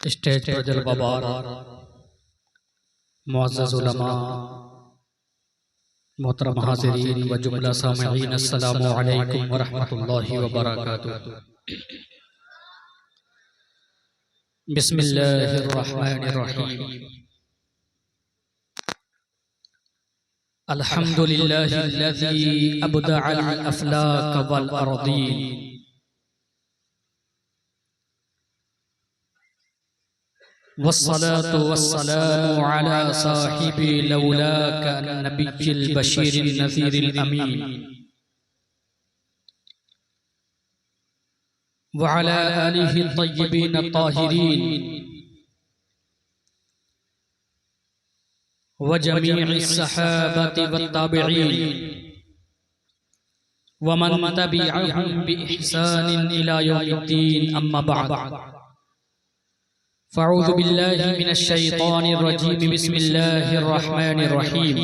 Stage पर जलवाबार मुअज़्ज़ज़ उलमा, मोहतरम हाज़िरीन व जुमला सामिईन, अस्सलामु अलैकुम व रहमतुल्लाहि व बरकातुहू। बिस्मिल्लाहिर रहमानिर रहीम। अल्हम्दुलिल्लाहिल्लज़ी अबदअल अफ़लाक वल अर्दीन, वस्सलातु वस्सलामु अला साहिबि लौलाका नबिय्यिल बशीरिन नज़ीरिल अमीन, व अला आलिहि तय्यिबीन ताहिरीन, व जमीइस सहाबति वत्ताबिईन, व मन तबिअहुम बिइहसानिन इला यौमिद्दीन, अम्मा बअद। फ़अऊज़ु बिल्लाहि मिनश शैतानिर रजीम, बिस्मिल्लाहिर रहमानिर रहीम।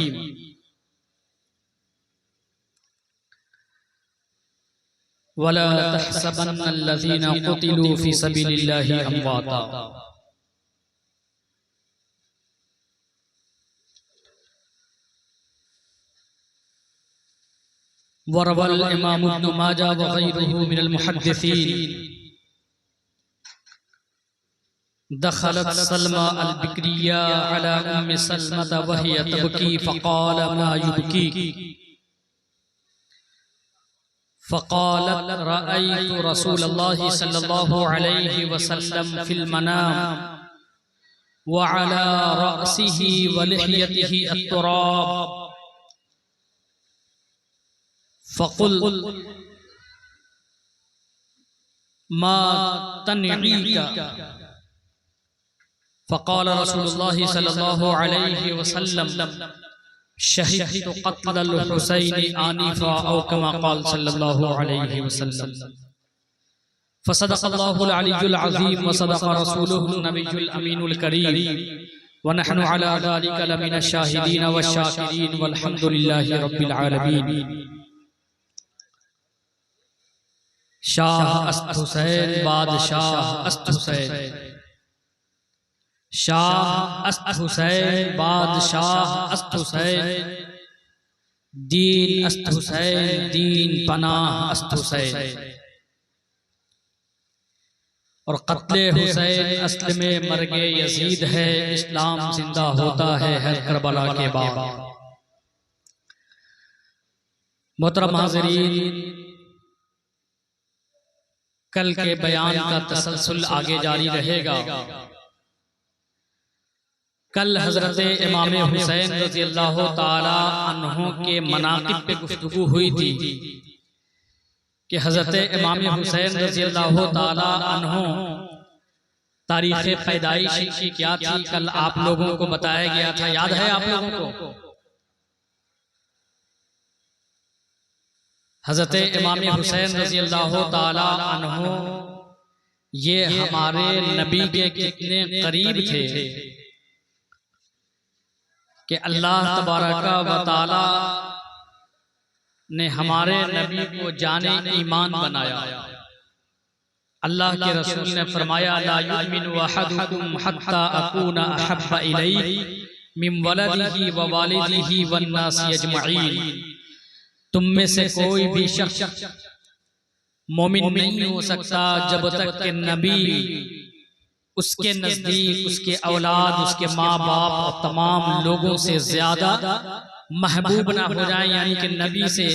वला तहसबन्नल्लज़ीना क़ुतिलू फ़ी सबीलिल्लाहि अमवाता। वरवल इमाम इब्न माजा व गैरुहु मिनल मुहद्दिसीन, दखलत सलमा अल-बिक्रिया अला उम्मि सलमता वहिय तबकी फ़क़ाल मा युबकी, फ़क़ालत रअयतु रसूलल्लाहि सल्लल्लाहु अलैहि वसल्लम फ़िल मनाम व अला रअसिही व लिह्यतिही अत-तुराब, फ़क़ुल्तु मा तनईका, फ़क़ाल रसूलुल्लाहि सल्लल्लाहु अलैहि वसल्लम शहिदतु क़त्लल हुसैन आनिफ़ा औ कमा क़ाल सल्लल्लाहु अलैहि वसल्लम। फ़सदक़ल्लाहुल अलिय्युल अज़ीम व सदक़ रसूलुहुन नबिय्युल अमीनुल करीम व नहनु अला ज़ालिका लमिनश शाहिदीन व शाकिरीन वल्हम्दुलिल्लाहि रब्बिल आलमीन। शाह अस्त हुसैन बादशाह अस्त हुसैन, शाह अस्त हुसैन बादशाह अस्त हुसैन, दीन अस्त हुसैन दीन पनाह अस्त हुसैन। और क़त्ले हुसैन असल में मर्गे यजीद है, इस्लाम जिंदा होता है हर करबला के बाद। मोहतरम हाज़िरीन, कल के बयान का तसलसल आगे जारी रहेगा। कल हजरत इमाम हुसैन रज़ियल्लाहु ताला अन्हु के मनाक़िब पे गुफ्तगू हुई थी कि हजरत इमाम हुसैन रज़ियल्लाहु ताला अन्हु तारीख़ पैदाइश की क्या थी, कल आप लोगों को बताया गया था, याद है आप लोगों को? हजरत इमाम हुसैन रज़ियल्लाहु ताला अन्हु ये हमारे नबी के कितने करीब थे कि अल्लाह तबारका व तआला ने हमारे नबी को जाने ईमान बनाया। अल्लाह के रसूल ने फरमाया, ला युमिनु अहदुकुम हत्ता अकूना अहब्बा इलैहि मिन वलदिही व वालिदिही वन नासि अजमईन। तुम में से कोई भी शख्स मोमिन नहीं हो सकता जब तक कि नबी उसके नजदीक उसके औलाद उसके माँ बाप और तमाम लोगों से ज्यादा महबूब ना हो जाए, यानी कि नबी से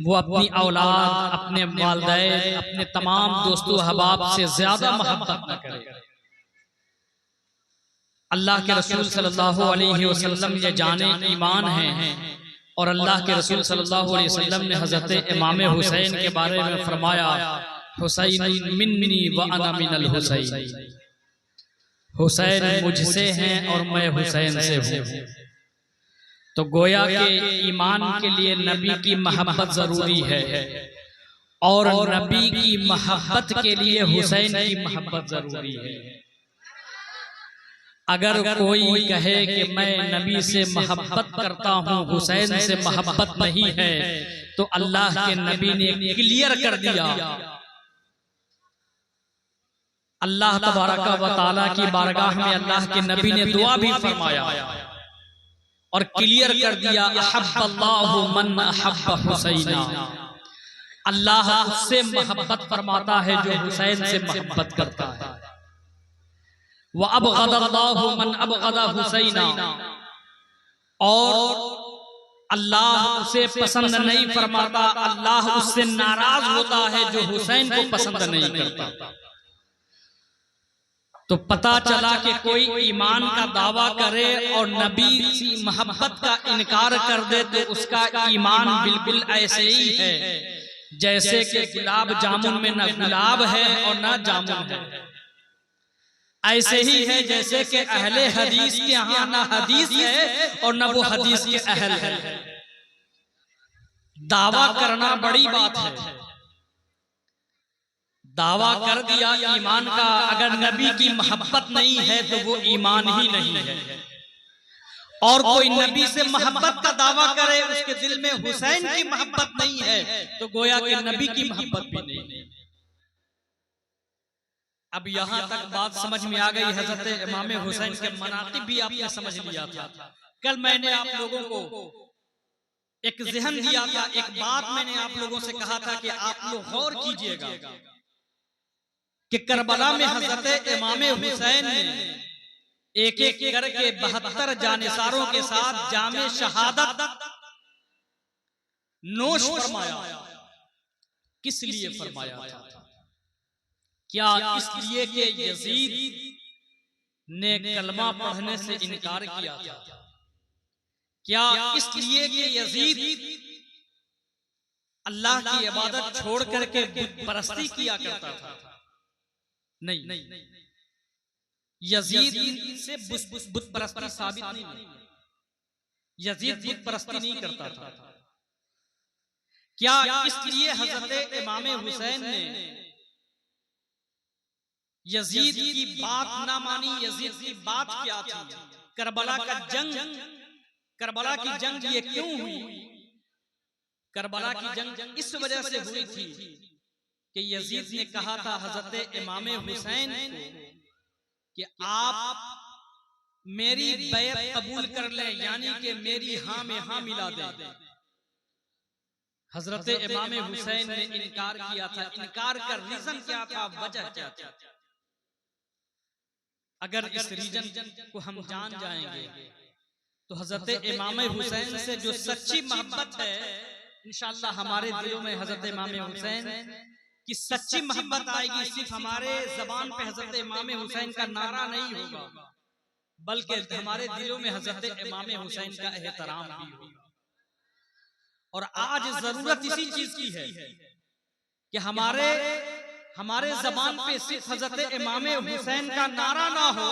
वो अपनी औलाद, अपने वालिदैन, अपने तमाम दोस्तों अहबाब से ज्यादा मोहब्बत न करे। अल्लाह के रसूल सल्लल्लाहु अलैहि वसल्लम ये जाने ईमान है। और अल्लाह के रसूल सल्लल्लाहु अलैहि वसल्लम ने हजरत इमाम हुसैन के बारे में फरमाया, हुसैन मिन्नी व अना मिनल हुसैन, हुसैन मुझसे हैं और मैं हुसैन से हूँ। तो गोया के ईमान के लिए नबी की मोहब्बत जरूरी है और नबी की मोहब्बत के लिए हुसैन की मोहब्बत जरूरी है। अगर कोई कहे कि मैं नबी से मोहब्बत करता हूँ, हुसैन से मोहब्बत नहीं है, तो अल्लाह के नबी ने क्लियर कर दिया अल्लाह तबारक व तआला की बारगाह में अल्लाह के नबी ने दुआ भी फरमाया और क्लियर कर दिया, अहब्बल्लाहु मन अहब्ब हुसैना, अल्लाह उससे मोहब्बत फरमाता है जो हुसैन से मोहब्बत करता है। व अबग़दल्लाहु मन अबग़द हुसैना, और अल्लाह उसे पसंद नहीं फरमाता, अल्लाह उससे नाराज होता है जो हुसैन को पसंद नहीं करता। तो पता चला कि कोई ईमान का दावा करे और नबी की मोहब्बत का इनकार कर दे तो उसका ईमान बिल्कुल ऐसे ही है जैसे कि गुलाब जामुन में न गुलाब है और न जामुन है। ऐसे ही है जैसे कि अहले हदीस के यहाँ न हदीस है और न वो हदीस के अहल है। दावा करना बड़ी बात है, दावा कर दिया ईमान का, अगर नबी की मोहब्बत नहीं है तो वो ईमान ही नहीं है। और कोई नबी से मोहब्बत का दावा करे, उसके दिल में हुसैन की मोहब्बत नहीं है तो गोया कि नबी की मोहब्बत भी नहीं। अब यहां तक बात समझ में आ गई। हजरत इमाम हुसैन के मनाक़िब भी आपने समझ लिया था। कल मैंने आप लोगों को एक ज़हन दिया था, एक बात मैंने आप लोगों से कहा था कि आप लोग गौर कीजिएगा कि करबला में हजरत इमाम हुसैन ने एक एक करके 72 जानिसारों के साथ जामे शहादत नोश फरमाया। किस लिए फरमाया था? क्या इसलिए कि यजीद ने कलमा पढ़ने से इनकार किया था? क्या इसलिए कि यजीद अल्लाह की इबादत छोड़ करके बुत परस्ती किया करता था? नहीं, यजीद से बुत परस्ती साबित नहीं, यजीद बुत परस्ती नहीं करता था। क्या इसलिए हजरत इमाम हुसैन ने यजीद की बात ना मानी? यजीद की बात क्या थी? करबला का जंग, करबला की जंग ये क्यों हुई? करबला की जंग इस वजह से हुई थी कि यजीद ने कहा था हजरत इमाम हुसैन को कि आप मेरी बैत कबूल कर लें, यानी कि मेरी हाँ में हाँ मिला दें। हजरत इमाम हुसैन ने इनकार किया था। इनकार का रीजन क्या था, वजह क्या था? अगर इस रीजन को हम जान जाएंगे तो हजरत इमाम हुसैन से जो सच्ची मोहब्बत है, इंशाअल्लाह हमारे दिलों में हजरत इमाम हुसैन की सच्ची मोहब्बत आएगी। सिर्फ हमारे जबान पे हजरत इमाम हुसैन का नारा नहीं होगा, बल्कि हमारे दिलों में हजरत इमाम हुसैन का एहतराम भी होगा। और आज जरूरत इसी चीज की है कि हमारे जबान पे सिर्फ हजरत इमाम हुसैन का नारा ना हो,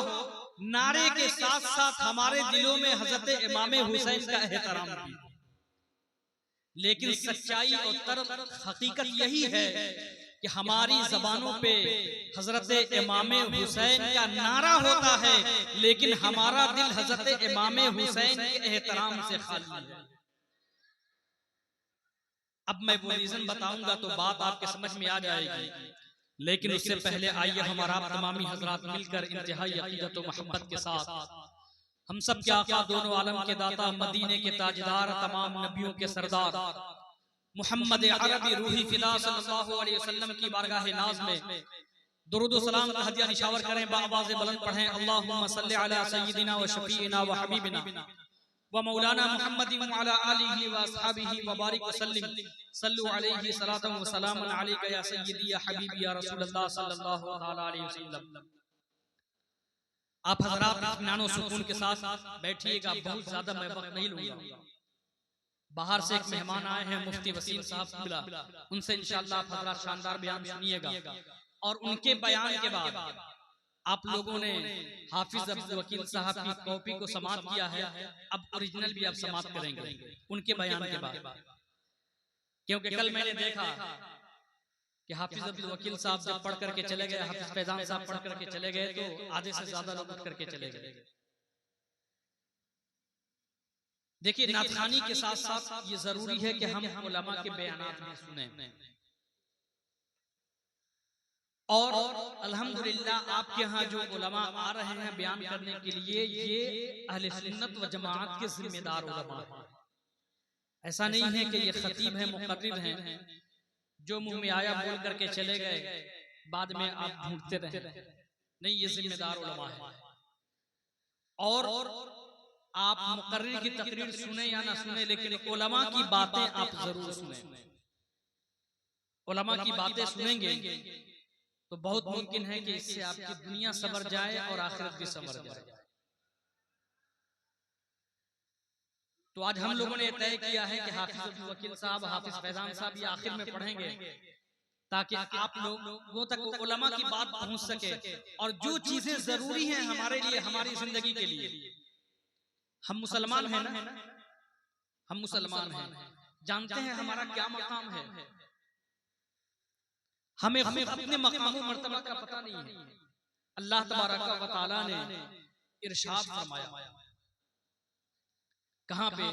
नारे के साथ साथ हमारे दिलों में हजरत इमाम हुसैन का एहतराम भी हो। लेकिन सच्चाई और हकीकत यही है कि हमारी जबानों पे हजरत इमाम हुसैन का नारा होता है, लेकिन हमारा दिल हजरत इमाम हुसैन के एहतराम से खाली है। अब मैं वो रीजन बताऊंगा तो बात आपके समझ में आ जाएगी, लेकिन उससे पहले आइए हमारा तमामी हजरात मिलकर इंतहाई अकीदत और मोहब्बत के साथ हम सब के आका, दोनों आलम के दाता, मदीने के ताजदार, तमाम नबियों के सरदार मोहम्मद अरबी रूही फिदा सल्लल्लाहु अलैहि वसल्लम की बारगाह नाज में दुरूद व सलाम का हदिया निशावर करें, बाआवाज़ बुलंद पढ़ें, अल्लाहुम्मा सल्लि अला सय्यिदिना व शफीइना व हबीबिना व मौलाना मुहम्मदिन व अला आलिहि व अस्हाबिहि व बारिक व सल्लिम, सल्लु अलैहि सलातन व सलामुन अलैका या सय्यिदी या हबीबी या रसूलल्लाह सल्लल्लाहु तआला अलैहि वसल्लम। आप हजरात इत्मीनान और सुकून के साथ बैठिएगा, बहुत ज्यादा मैं वक्त नहीं लूंगा। बाहर से एक मेहमान आए हैं, मुफ्ती वसीम साहब मिला, उनसे इंशाअल्लाह आप हजरात शानदार बयान सुनिएगा। और उनके बयान के बाद आप लोगों ने हाफिज अब्दुल वकील साहब की कॉपी को समाप्त किया है, अब ओरिजिनल भी आप समाप्त करेंगे उनके बयान के बाद। क्योंकि कल मैंने देखा कि हाफिज अब्दुल वकील साहब जब पढ़ करके चले गए, हाफिज फैजान साहब पढ़ करके चले गए, तो आधे से ज्यादा लोग उठ करके चले गए। देखिए, नाथखानी के साथ साथ ये जरूरी है कि हम उलमा के बयानात भी सुने। और अल्हम्दुलिल्लाह आपके यहाँ जो उलमा आ रहे हैं बयान करने के लिए, ये अहले सुन्नत व जमात के जिम्मेदार उलमा हैं। ऐसा नहीं है कि ये खतीब है, मुकर्रिर हैं, जो मुंह में आया बोल करके चले गए, बाद में आप ढूंढते रहे। नहीं, ये जिम्मेदार उलमा है। और आप मुकर्रिर की तकरीर सुने या ना सुने, लेकिन उलमा की बातें आप जरूर सुने। उलमा की बातें सुनेंगे तो बहुत मुमकिन है कि इससे आपकी दुनिया संवर जाए और आखिरत भी संवर जाए। तो आज हम लोगों ने तय किया है कि हाफिज अब्दुल वकील साहब, हाफिज फैजान साहब ये आखिर में पढ़ेंगे, ताकि आप लोगों तक उलमा की बात पहुंच सके। और जो चीजें जरूरी हैं हमारे लिए, हमारी जिंदगी के लिए, हम मुसलमान हैं ना, हम मुसलमान हैं, जानते हैं हमारा क्या मकाम है। हमें अपने मकाम मर्तबा का पता नहीं है। अल्लाह तबारक व तआला ने इरशाद फरमाया, कहां पे?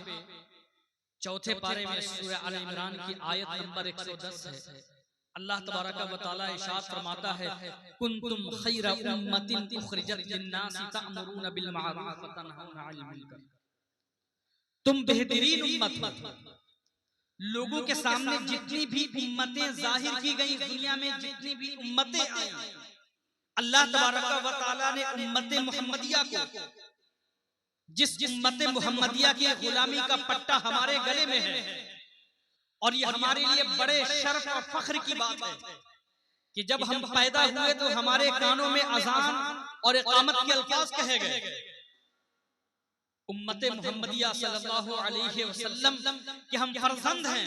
चौथे पारे में सूरह आल इमरान की आयत नंबर 110 है। अल्लाह तबारक व तआला इरशाद फरमाता है, कुंतुम खैरा उम्मतिन उखरिजत लिन्नासी तअमुरूना बिल मारूफ व तनहौना अनिल मुनकर। तुम बेहतरीन उम्मत हो। लोगों के सामने जितनी भी उम्मतें जाहिर की गई, दुनिया में जितनी भी उम्मतें आई, अल्लाह तबारक व तआला ने उम्मत मुहम्मदिया को, जिस उम्मत मुहम्मदिया की गुलामी का पट्टा हमारे गले में है, और ये हमारे लिए बड़े शर्फ और फख्र की बात है कि जब हम पैदा हुए तो हमारे कानों में अजान और इकामत के अल्फाज कहे गए। उम्मत मुहम्मदिया सल्लल्लाहु अलैहि वसल्लम कि हम फर्जंद हैं।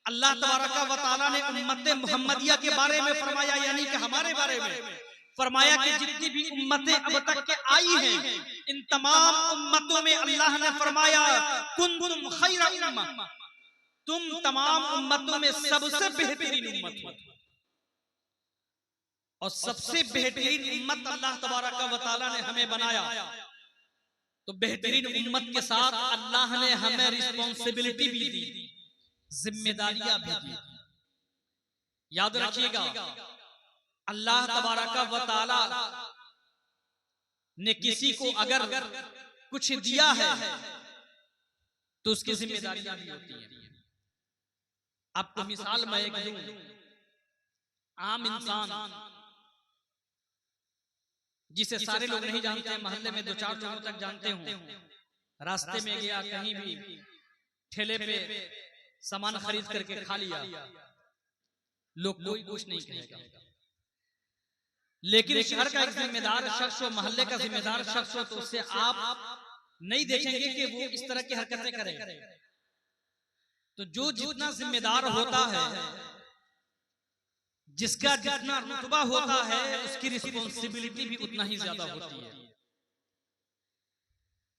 अल्लाह तबारक व तआला ने उम्मत मुहम्मदिया के बारे में फरमाया, यानी कि हमारे बारे में फरमाया कि जितनी भी उम्मतें अब तक के आई हैं, इन तमाम उम्मतों में अल्लाह ने फरमाया, कुंतुम खैरा उम्मह, तुम तमाम उम्मतों में सबसे बेहतरीन उम्मत हो। और सबसे बेहतरीन उम्मत अल्लाह तबारक व तआला ने हमें बनाया। तो बेहतरीन उम्मत के साथ अल्लाह ने हमें रिस्पॉन्सिबिलिटी भी दी, जिम्मेदारियां भी दी। याद रखिएगा, अल्लाह तबारक व तआला ने किसी को अगर कुछ दिया है तो उसकी जिम्मेदारियां भी होती हैं। आपको मिसाल मैं एक दूं, आम इंसान जिसे सारे लोग नहीं जानते हैं, मोहल्ले में 2-4 लोगों तक जानते हों, रास्ते में गया, कहीं भी ठेले पे सामान खरीद करके खा लिया, लोग कोई कुछ नहीं कहेगा। लेकिन शहर का एक जिम्मेदार शख्स हो, मोहल्ले का जिम्मेदार शख्स हो, तो उससे आप नहीं देखेंगे कि वो इस तरह की हरकतें करे। तो जो जितना जिम्मेदार होता है, जिसका जितना रुतबा होता है, उसकी रिस्पॉन्सिबिलिटी भी उतना ही ज्यादा होती है।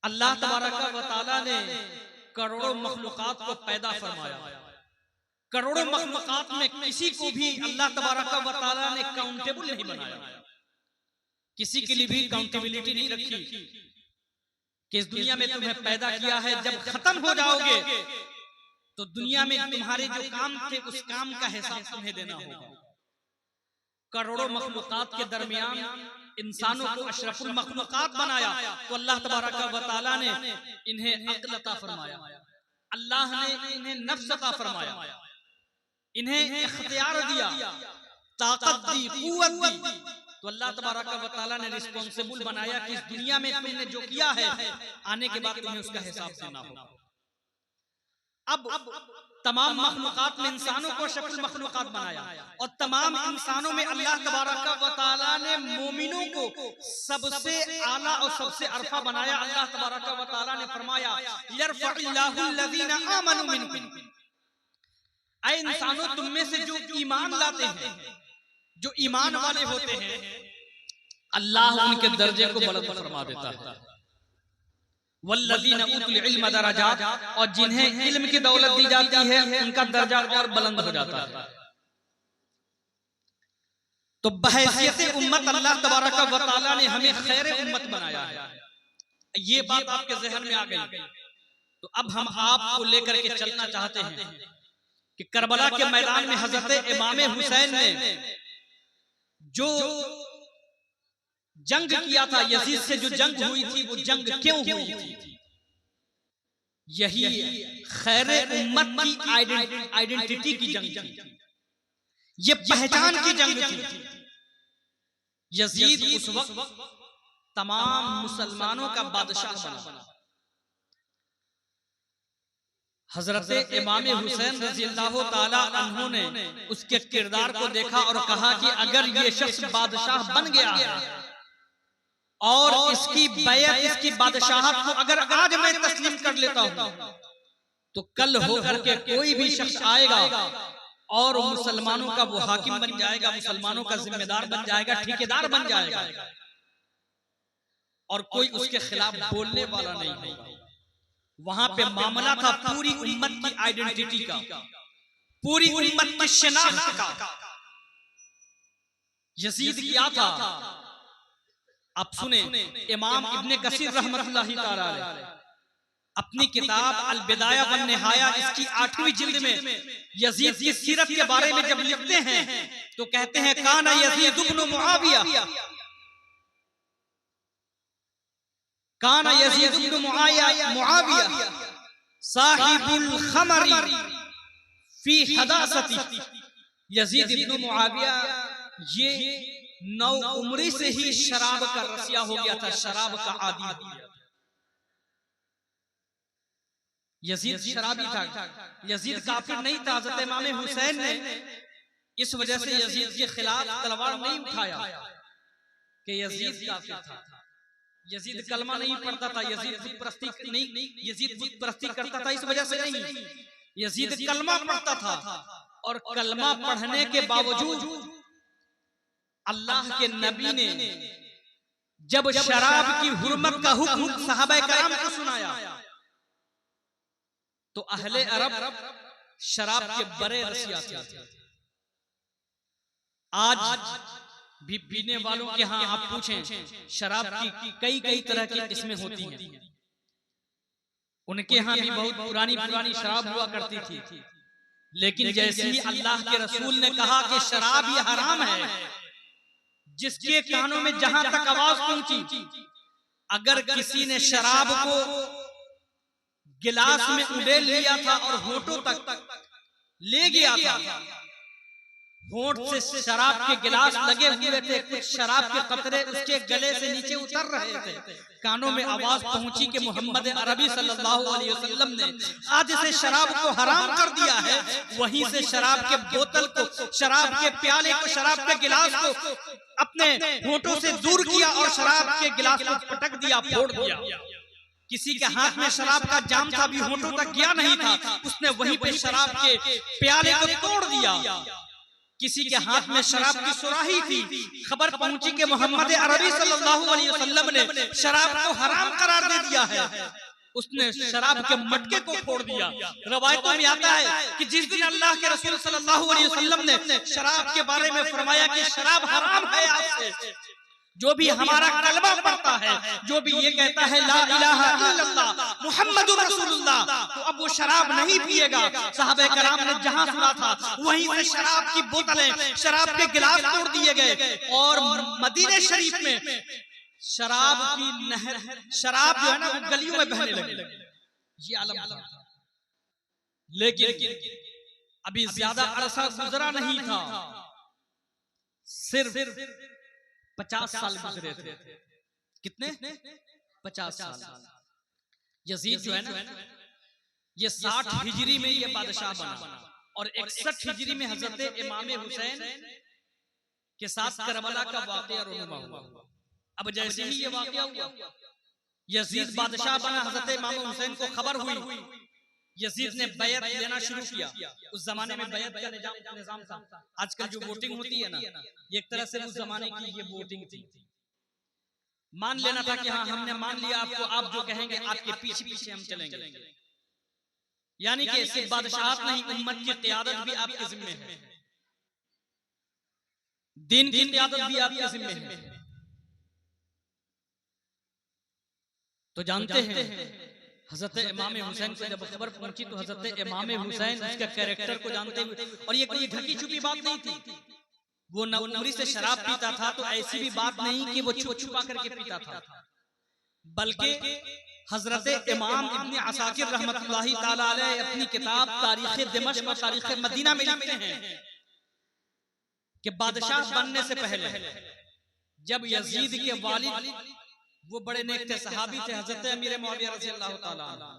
अल्लाह तबारक व तआला ने करोड़ों मखलूकात को पैदा फरमाया। करोड़ों मखलूकात में किसी को भी अल्लाह तबारक व तआला ने काउंटेबल नहीं बनाया, किसी के लिए भी काउंटेबिलिटी नहीं रखी कि इस दुनिया में तुम्हें पैदा किया है, जब खत्म हो जाओगे तो दुनिया में तुम्हारे जो काम थे उस काम का हिसाब तुम्हें देना होगा। करोड़ों मखलूकात के दरमियान इंसानों को अशरफुल मखलूकात बनाया, तो अल्लाह तबारक व तआला ने इन्हें अक्ल अता फरमाया, अल्लाह ने इन्हें नफ्स अता फरमाया, इन्हें इख्तियार दिया, ताकत दी, कुव्वत दी। तो अल्लाह तबारक व तआला ने रिस्पॉन्सिबल बनाया कि इस दुनिया में तुमने जो किया है, आने के बाद तुम्हें उसका हिसाब देना होगा। अब तमाम मखलूकात में इंसानों को अशरफुल मखलूकात बनाया, और तमाम इंसानों में अल्लाह तबारक व तआला ने मोमिनों को सबसे आला और सबसे अरफा बनाया। अल्लाह तबारक व तआला ने फरमाया, यरफ़इल्लाहु अल्लज़ीना आमनू मिनकुम, ऐ इंसानों तुम में से जो ईमान लाते हैं, जो ईमान वाले होते हैं, अल्लाह उनके दर्जे को बुलंद फरमा देता है। वल्लज़ीना उतुल इल्म दरजात, और जिन्हें इल्म की दौलत दी जाती है उनका दर्जा और बुलंद हो जाता है। तो बहैसियत उम्मत अल्लाह तबारक व तआला ने हमें खैर उम्मत बनाया है। ये बात आपके ज़हन में आ गई, तो अब हम आपको लेकर के चलना चाहते हैं कि करबला के मैदान में हजरत इमाम हुसैन ने जो जंग किया था, यजीद से जो जंग हुई थी, वो जंग क्यों हुई थी? यही खैर उम्मत की आइडेंटिटी की जंग थी, ये पहचान की जंग थी। यजीद उस वक्त तमाम मुसलमानों का बादशाह बना। हजरत इमाम हुसैन रज़ियल्लाहु ताला अन्हु ने उसके किरदार को देखा और कहा कि अगर ये शख्स बादशाह बन गया है और इसकी बैत, इसकी बादशाहत को अगर आज मैं तस्लीम कर लेता हूं, तो कल होकर के कोई भी शख्स आएगा और मुसलमानों का वो हाकिम बन जाएगा, मुसलमानों का जिम्मेदार बन जाएगा, ठेकेदार बन जाएगा, और कोई उसके खिलाफ बोलने वाला नहीं होगा। वहां पे मामला था पूरी उम्मत की आइडेंटिटी का, पूरी उम्मत की शनाख्त का। यजीद क्या था आप सुने। इमाम इब्ने कसीर रहमतुल्लाहि तआला अलैह अपनी किताब अल बिदाया वन निहाया इसकी 8वीं जिल्द में यजीद की सीरत के बारे में जब लिखते हैं तो कहते हैं काना यजीद इब्न मुआविया, काना यजीद इब्न मुआविया साहिबुल खमरी फी हदासती। यजीद इब्न मुआविया ये नौ उम्री से ही शराब का रसिया हो गया था, शराब का आदी हो गया। यजीद शराबी था, यजीद काफिर नहीं था। हज़रत इमाम हुसैन ने इस वजह से यजीद के खिलाफ तलवार नहीं उठाया कि यजीद काफिर था। यजीद कलमा नहीं पढ़ता था, यजीद बुत परस्ती नहीं, यजीद बुत परस्ती करता था, इस वजह से नहीं। यजीद कलमा पढ़ता था और कलमा पढ़ने के बावजूद अल्लाह के नबी ने जब शराब की हुर्मत का हुक्म सहाबा कराम को सुनाया तो अहले अरब शराब के बड़े रसिया थे। आज भी पीने वालों के यहाँ आप पूछें, शराब की कई कई तरह की किस्में होती हैं। उनके यहाँ भी बहुत पुरानी पुरानी शराब हुआ करती थी, लेकिन जैसे ही अल्लाह के रसूल ने कहा कि शराब ये हराम है, जिसके कानों में जहां तक आवाज पहुंची, अगर किसी ने शराब को गिलास में उड़ेल लिया था और होठों तक ले गया था, होठ से शराब के गिलास लगे हुए थे, कुछ शराब के कतरे उसके गले से नीचे उतर रहे थे, कानों में आवाज पहुंची कि मोहम्मद अरबी सल्लल्लाहु अलैहि वसल्लम ने आज से शराब को हराम कर दिया है। वहीं से शराब के बोतल को, शराब के प्याले को, शराब के गिलास को अपने होठों से दूर किया और शराब के गिलास को पटक दिया, फोड़ दिया। किसी के हाथ में शराब का जाम था, भी होठों तक गया नहीं था, उसने वहीं पे शराब के प्याले को तोड़ दिया। किसी के हाथ में शराब की सुराही थी, खबर पहुंची कि मोहम्मद अरबी सल्लल्लाहु अलैहि वसल्लम ने शराब को हराम करार दे दिया है, उसने शराब के मटके को फोड़ दिया। रवायतों में आता है कि जिस दिन अल्लाह के रसूल सल्लल्लाहु अलैहि वसल्लम ने शराब के बारे में फरमाया कि शराब हराम है आज से, जो भी हमारा कलमा पढ़ता है, जो भी ये कहता है ला इलाहा इल्लल्लाह मुहम्मदुर रसूलुल्लाह, तो अब वो शराब नहीं पिएगा। साहबे कराम ने जहां सुना था वहीं से शराब की बोतलें, शराब के गिलास तोड़ दिए गए और मदीने शरीफ में शराब की नहर, शराब जो है ना वो गलियों में बहने लगी। ये आलम था, लेकिन अभी ज्यादा अरसा गुजरा नहीं था, सिर्फ 50 साल गुजरे थे। कितने? 50 साल। यजीद जो है ना, ये 60 हिजरी में ये बादशाह बना और 61 हिजरी में हजरत इमाम हुसैन के साथ करबला का वाकया रुनुमा हुआ। अब जैसे ही ये वाकया हुआ, यजीद बादशाह बना, हजरत इमाम हुसैन को खबर हुई, यजीद ने बैत लेना शुरू किया। उस जमाने में बैत का निजाम था। आजकल जो वोटिंग होती है ना, एक तरह से उस जमाने की ये वोटिंग थी। मान लेना था कि हाँ हमने मान लिया आपको, आप जो कहेंगे आपके पीछे पीछे हम चलेंगे। यानी कि सिर्फ बादशाहत नहीं, उम्मत की क़यादत भी आपके जिम्मे है, दीन की क़यादत भी आपके जिम्मे है। तो जानते हैं हजरत इमाम हुसैन को जब खबर पहुंची तो हजरत इमाम हुसैन उसके कैरेक्टर को जानते हुए, और ये कोई ढकी छुपी बात नहीं थी, वो नौकरी से शराब पीता था, तो ऐसी भी बात नहीं कि वो छुप छुपा करके पीता था, बल्कि हजरत इमाम इब्ने असाकिर रहमतुल्लाहि ताला अलैह अपनी किताब तारीख दिमश्क और तारीख मदीना में लिखते हैं कि बादशाह बनने से पहले जब यजीद के वालिद, वो बड़े नेक थे, सहाबी थे, हजरत अमीर मुआविया रज़ी अल्लाह ताला अन्हु,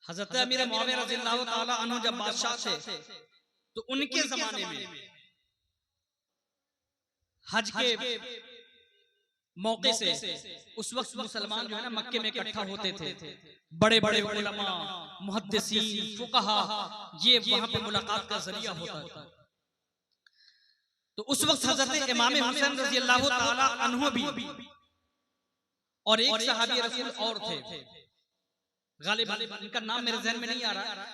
हजरत अमीर मुआविया रज़ी अल्लाह ताला अन्हु जब बादशाह थे, तो उनके जमाने में हज के मौके से उस वक्त मुसलमान जो है ना मक्के में इकट्ठा होते थे, बड़े बड़े उलमा, मुहद्दिसीन, फुक़हा, ये वहां पे मुलाकात का जरिया होता था। तो उस वक्त हजरत इमाम हुसैन रज़ी अल्लाह ताला अन्हु भी और एक सहाबी रसूल और थे, गालिबन इनका नाम मेरे ज़हन में नहीं आ रहा,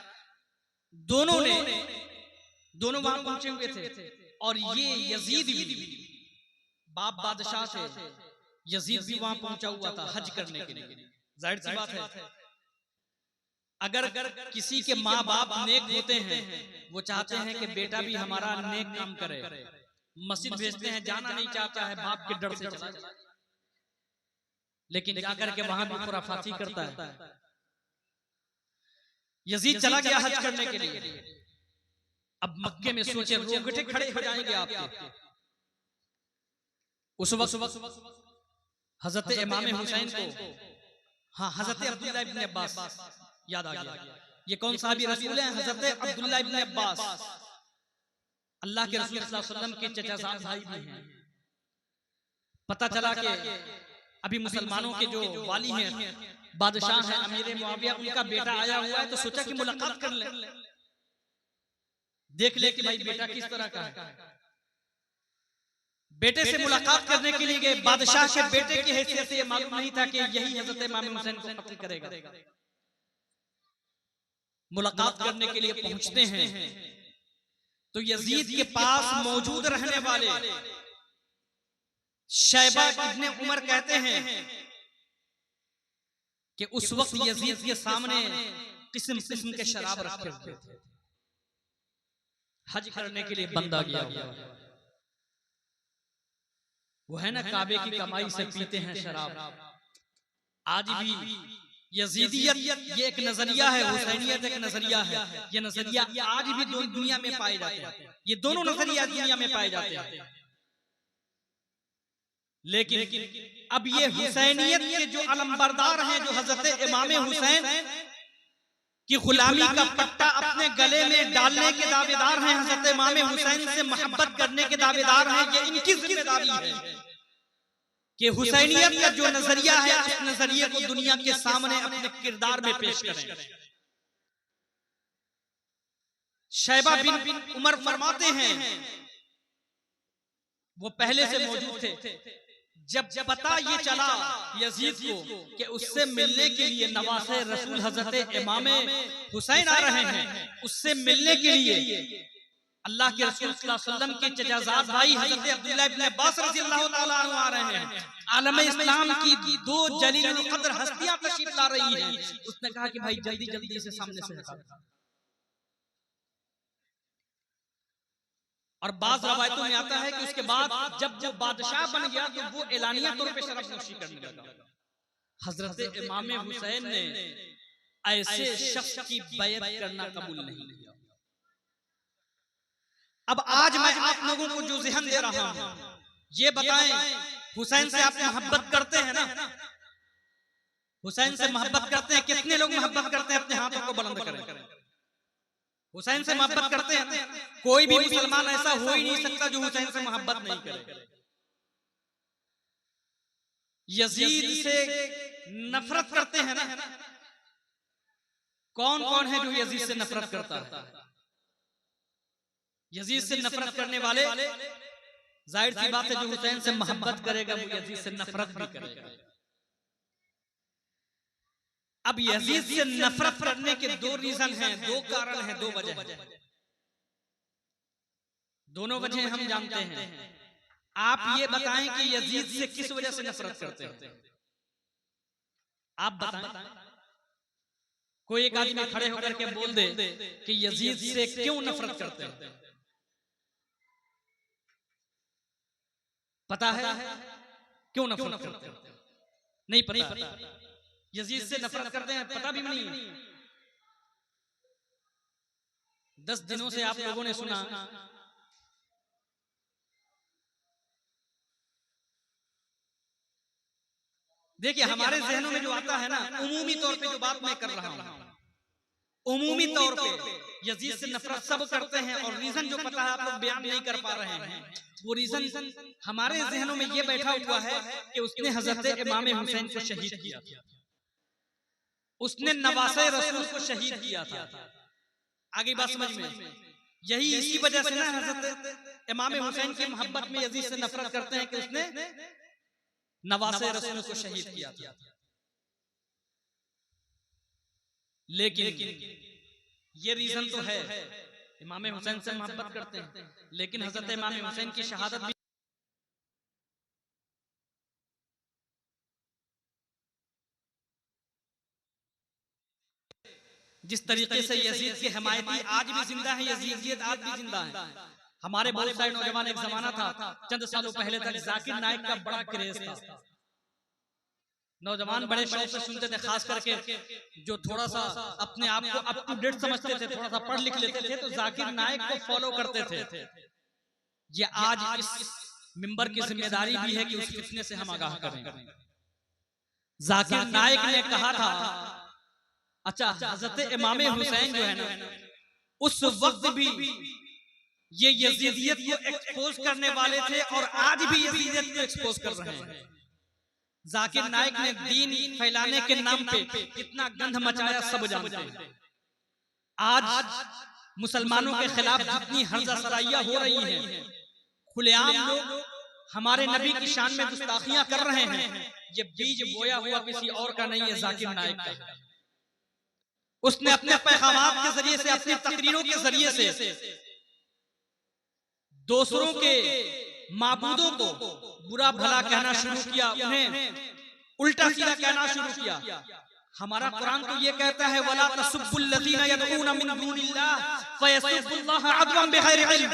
दोनों वहां पहुंचे हुए थे। और ये यजीद भी, बाप बादशाह थे, यजीद भी वहां पहुंचा हुआ था हज करने के लिए। जाहिर सी बात है, अगर किसी के माँ बाप नेक होते हैं, वो चाहते हैं कि बेटा भी हमारा नेक काम करे, मस्जिद भेजते हैं, जाना नहीं चाहता है बाप के डर से चला जाए, लेकिन जाकर के वहां भी खुराफाती करता है। यजीद चला गया हज करने के लिए। अब मक्के में सोचे रोंगटे खड़े हो जाएंगे आपके। उस वक्त हजरत इमाम हुसैन को, हाँ, हजरत अब्दुल्लाह इब्न अब्बास याद आ गया। ये कौन साहबी रसूल हैं? हजरत अब्दुल्लाह इब्न अब्बास, अल्लाह के रसूल सल्लल्लाहु अलैहि वसल्लम के चचाजाद भाई भी हैं। पता चला कि अभी मुसलमानों के जो वाली हैं, बादशाह हैं अमीर मुआविया, उनका बेटा आया हुआ है, तो सोचा कि मुलाकात कर ले, देख ले कि भाई बेटा किस तरह का है। बेटे से मुलाकात करने के लिए गए। बादशाह के बेटे की हैसियत से ये मालूम नहीं था कि यही हजरत इमाम हुसैन को कत्ल करेगा। मुलाकात करने के लिए पहुंचते हैं तो यजीद के पास मौजूद रहने वाले शैबा इब्ने उमर कहते हैं कि उस वक्त यजीद के सामने किस्म किस्म के शराब रखे हुए थे। हज करने के लिए बंदा गया हुआ, वो है ना काबे की कमाई से पीते हैं शराब। आज भी यजीदियत ये एक नजरिया है, हुसैनियत एक नजरिया है। ये नजरिया आज भी दुनिया में पाए जाते हैं, ये दोनों नजरिया दुनिया में पाए जाते हैं। लेकिन अब ये हुसैनियत के जो अलमबरदार हैं, जो हजरत इमाम हुसैन की गुलामी का पट्टा अपने गले में डालने के दावेदार हैं, हजरत इमाम हुसैन से मोहब्बत करने के दावेदार हैं, ये इनकी जिम्मेदारी है कि हुसैनियत का जो नजरिया है उस नजरिए को दुनिया के सामने अपने किरदार में पेश करें। शैबा बिन उमर फरमाते हैं, वो पहले से मौजूद थे। जब पता ये चला यजीद को कि उससे मिलने के लिए नवासे रसूल हजरत इमाम हुसैन आ रहे हैं, उससे मिलने के लिए अल्लाह के रसूल सल्लल्लाहु अलैहि वसल्लम के चचाजाद भाई हजरत अब्दुल्लाह इब्न अब्बास रज़ियल्लाहु ताला अन्हु आ रहे हैं, आलम इस्लाम की दो जलील कद्र हस्तियां तशरीफ ला रही हैं, उसने कहा कि भाई जल्दी जल्दी से सामने से हटा। और बाज़ रवायतों में आता है कि उसके बाद जब बादशाह बन गया तो वो एलानिया तौर पे शराब नोशी करने लगा। हजरत इमाम हुसैन ने ऐसे शख्स की बैत करना कबूल नहीं किया। अब आज मैं आप लोगों को जो ज़हन दे रहा हूं, ये बताएं, हुसैन से आप मोहब्बत करते हैं ना? हुसैन से मोहब्बत करते हैं? कितने लोग मोहब्बत करते हैं? अपने हाथों को बुलंद करें। हुसैन से मोहब्बत करते हैं? कोई भी मुसलमान ऐसा हो ही नहीं सकता जो हुसैन से मोहब्बत नहीं करे। यजीद से नफरत करते हैं ना? कौन कौन है जो यजीद से नफरत करता है? यजीद से नफरत करने वाले, जाहिर सी बात है जो हुसैन से मोहब्बत करेगा वो यजीद से नफरत भी करेगा। अब यजीद से नफरत करने के दो रीजन हैं, दो कारण हैं, दो वजह हैं। दोनों वजह हम जानते हैं। आप ये बताएं कि यजीद से किस वजह से नफरत करते हैं? आप बताएं। कोई एक आदमी खड़े होकर के बोल दे कि यजीद से क्यों नफरत करते हैं? पता है क्यों नफरत करते हैं? नहीं पता। यजीद से नफरत करते हैं पता भी नहीं। 10 दिनों से आप लोगों ने सुना देखिए हमारे जहनों में जो आता है ना, उमूमी तौर पे जो बात मैं कर रहा हूं, उमूमी तौर पे यजीद से नफरत सब करते हैं, और रीजन जो पता है आप लोग बयान नहीं कर पा रहे हैं। वो रीजन हमारे जहनों में ये बैठा हुआ है कि उसने हजरत इमाम हुसैन को शहीद किया था, उसने नवासे रसूल को शहीद किया था। आगे बात समझ में? यही इसी वजह से ना हजरत इमाम हुसैन की मोहब्बत में यजीद से नफरत करते हैं कि उसने नवासे रसूल को शहीद किया था। लेकिन ये रीजन तो है, इमाम हुसैन से मोहब्बत करते हैं, लेकिन हजरत इमाम हुसैन की शहादत भी जिस तरीके से यजीद के हमायती आज भी जिंदा है, यजीदियत आज भी जिंदा है। हमारे बहुत सारे नौजवान, एक जमाना था चंद सालों पहले तक जाकिर नाइक का बड़ा क्रेज था, नौजवान बड़े शौक से सुनते थे, खास करके जो थोड़ा सा अपने आप को अप टू डेट समझते थे, थोड़ा सा पढ़ लिख लेते थे, तो जाकिर नाइक को फॉलो करते थे। ये आज इस मिंबर की जिम्मेदारी भी है कि उस फितने से हम आगाह करें। जाकिर नाइक ने कहा था, अच्छा हजरत इमाम हुसैन जो है ना, उस वक्त भी ये यजीदियत को एक्सपोज करने वाले थे और आज भी यजीदियत को एक्सपोज कर रहे हैं। जाकिर नाइक ने दीन फैलाने के नाम पे कितना गंध मचाया सब जानते हैं। आज मुसलमानों के खिलाफ जितनी हर्जा सराइयां हो रही हैं, खुलेआम लोग हमारे नबी की शान में गुस्ताखियां कर रहे हैं, ये बीज बोया हुआ किसी और का नहीं है, जाकिर नाइक का। उसने अपने पैगामात के जरिए से, अपनी तकरीरों के जरिए से दूसरों के माबूदों को बुरा भला कहना शुरू किया, उन्हें उल्टा सीधा कहना शुरू किया। हमारा कुरान तो ये कहता है, वला तसुब्बुल लज़ीना यदऊना मिन दूनिल्लाह फयसुब्बुल्लाह अदवन बिगैरि इल्म।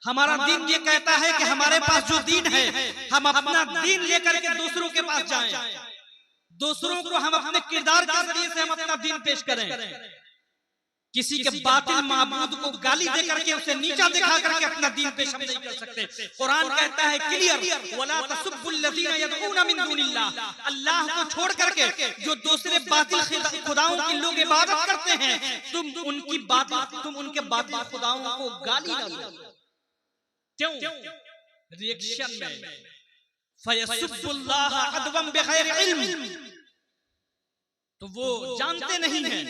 हमारा दीन ये कहता है कि हमारे पास जो दीन है, हम अपना दीन लेकर के दूसरों के पास जाएं, दूसरों को हम अपने किरदार के जरिए से हम अपना दीन पेश करें। किसी के बातिल माबूद को गाली दे करके उसे नीचा दिखा करके अपना दीन पेश हम नहीं कर सकते। कुरान कहता है क्लियर, वला तसुब्बुल लज़ीना यदऊना मिन दूनिल्लाह, अल्लाह को छोड़ करके जो दूसरे बातिल खुदाओं की लोग इबादत करते हैं, तुम उनके बातिल खुदाओं को गाली ना दो। क्यों? रिएक्शन में फयसुब्बुल्लाह अदवन बिगैरि इल्म, तो वो जानते नहीं हैं,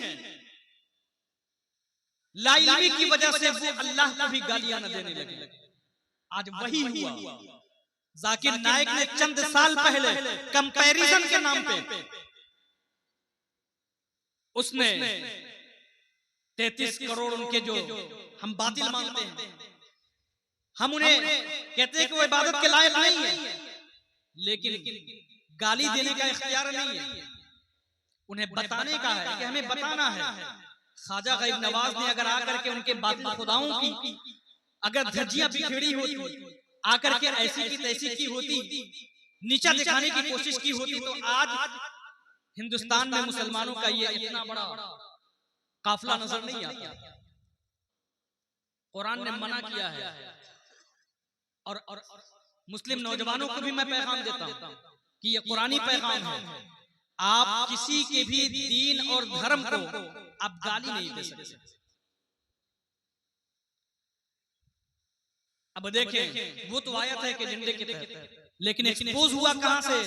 लाइल्मी की वजह से वो अल्लाह को भी गालियां न देने लगे। आज वही हुआ। जाकिर नाइक ने चंद साल पहले कंपैरिजन के नाम पे उसने 33 करोड़ उनके जो हम बातिल मानते हैं, हम उन्हें कहते हैं कि वो इबादत के लायक नहीं है, लेकिन गाली देने का इख्तियार नहीं है, उन्हें बताने का है कि हमें बताना है। ख्वाजा गरीब नवाज ने अगर आकर के उनके बातिल खुदाओं की अगर धज्जियां बिखेड़ी होती, आकर के ऐसी की तैसी की होती, नीचा दिखाने की कोशिश की होती, तो आज हिंदुस्तान में मुसलमानों का ये इतना बड़ा काफिला नजर नहीं आता। कुरान ने मना किया है, और मुस्लिम नौजवानों को भी मैं पैगाम देता हूं कि ये कुरानी पैगाम है, आप किसी के भी दीन और धर्म को आप गाली नहीं दे सकते। अब देखें, वो तो आयत है कि झंडे के तहत, लेकिन एक्सपोज हुआ कहां से?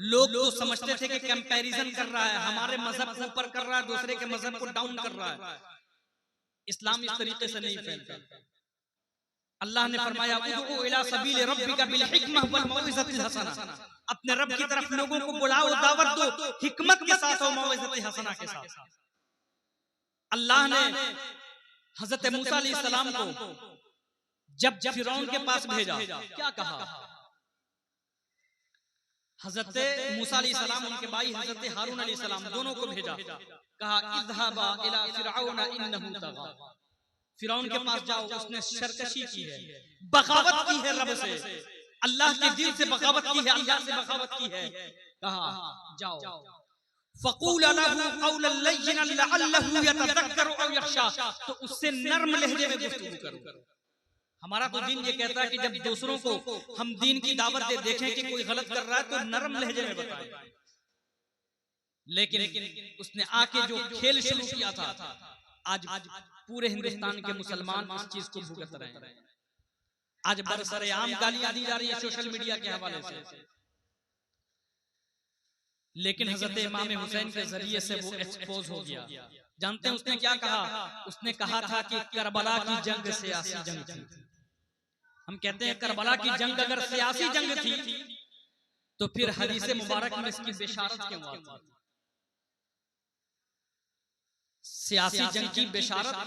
लोग तो समझते थे कि कंपैरिजन कर रहा है, हमारे मजहब को ऊपर कर रहा है, दूसरे के मजहब को डाउन कर रहा है। इस्लाम इस तरीके से नहीं फैलता। अल्लाह ने फरमाया, उदउ इला सबील रब्बिका बिल हिकमह वल मौइज़तिल हसना, अपने रब की तरफ लोगों को बुलाओ, दावत दो, हिकमत के साथ और मौइज़तिल हसना के साथ। अल्लाह ने हजरत मूसा अलैहिस्सलाम को जब फिरौन के पास भेजा, क्या कहा? हजरत मूसा अलैहिस्सलाम, उनके भाई हजरत हारून अलैहिस्सलाम, दोनों को भेजा, कहा इज़हाबा इला फिरऔन इन्नहु तग़ा, फिरौन के पास जाओ, उसने सरकशी की है, बगावत की है रब से, अल्लाह के दिन से बगावत की है, अल्लाह से बगावत की है। कहा जाओ फ़क़ूल लहू क़ौलन लय्यिनन लअल्लहु यतज़क्करु औ यख़शा, तो उससे नर्म लहजे में गुफ्तगू करो। हमारा तो दिन ये कहता है कि जब दूसरों को हम दीन की दावत दे देखें कि कोई गलत कर रहा है तो नरम लहजे में बताएं, लेकिन उसने आके जो खेल शुरू किया था, आज पूरे हिंदुस्तान के मुसलमान इस चीज को भुगत रहे हैं। आज बरसरेआम गालियां दी जा रही है सोशल मीडिया के हवाले से, लेकिन हजरत इमाम हुसैन के जरिए से वो एक्सपोज हो गया। जानते हैं उसने क्या कहा? उसने कहा था कि करबला की जंग सियासी जंग थी। हम कहते हैं करबला की जंग अगर सियासी जंग थी तो फिर हदीस मुबारक में इसकी बिशारत क्यों आती? सियासी जंग की बिशारत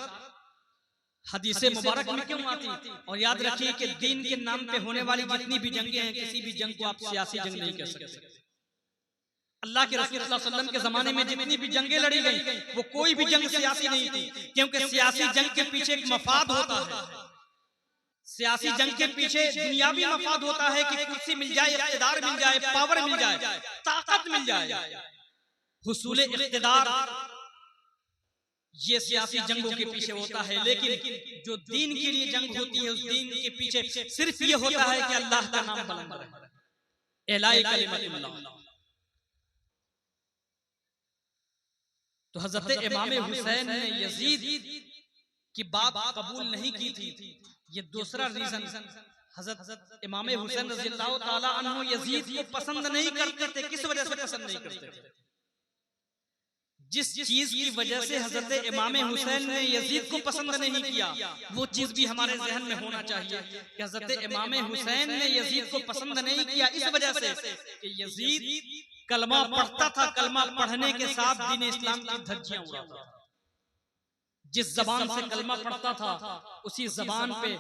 हदीस मुबारक में क्यों आती? और याद रखिए कि दीन के नाम पे होने वाली जितनी भी जंगें हैं, किसी भी जंग को आप सियासी जंग नहीं कह सकते। अल्लाह के रसूल सल्लल्लाहु अलैहि वसल्लम के जमाने में जितनी भी जंगें लड़ी गई वो कोई भी जंग सियासी नहीं थी, क्योंकि सियासी जंग के पीछे एक मफाद होता है। सियासी जंग के पीछे दुनियावी मफाद होता है कि कुर्सी मिल जाए, इख्तिदार मिल जाए, पावर मिल जाए, ताकत मिल जाए, हुसूल इख्तिदार, ये सियासी जंगों के पीछे होता है। लेकिन जो दीन के लिए जंग होती है उस दीन के पीछे सिर्फ ये होता है कि अल्लाह का नाम बुलंद रहे, इलाही कलिमतुल्लाह। तो हजरत इमाम हुसैन ने यजीद की बात कबूल नहीं की थी। ये दूसरा रीजन, हजरत इमाम हुसैन रज़ियल्लाहु ताला अन्हु यजीद को पसंद नहीं करते थे। किस वजह से पसंद नहीं करते थे? जिस चीज की वजह से हजरत इमाम हुसैन ने यजीद को पसंद नहीं किया, वो चीज भी हमारे जहन में होना चाहिए कि हजरत इमाम हुसैन ने यजीद को पसंद नहीं किया इस वजह से कि यजीद कलमा पढ़ता था, कलमा पढ़ने के साथ दीन इस्लाम की धज्जियां उड़ाता था। जिस जबान से कलमा पढ़ता था उसी जबान पे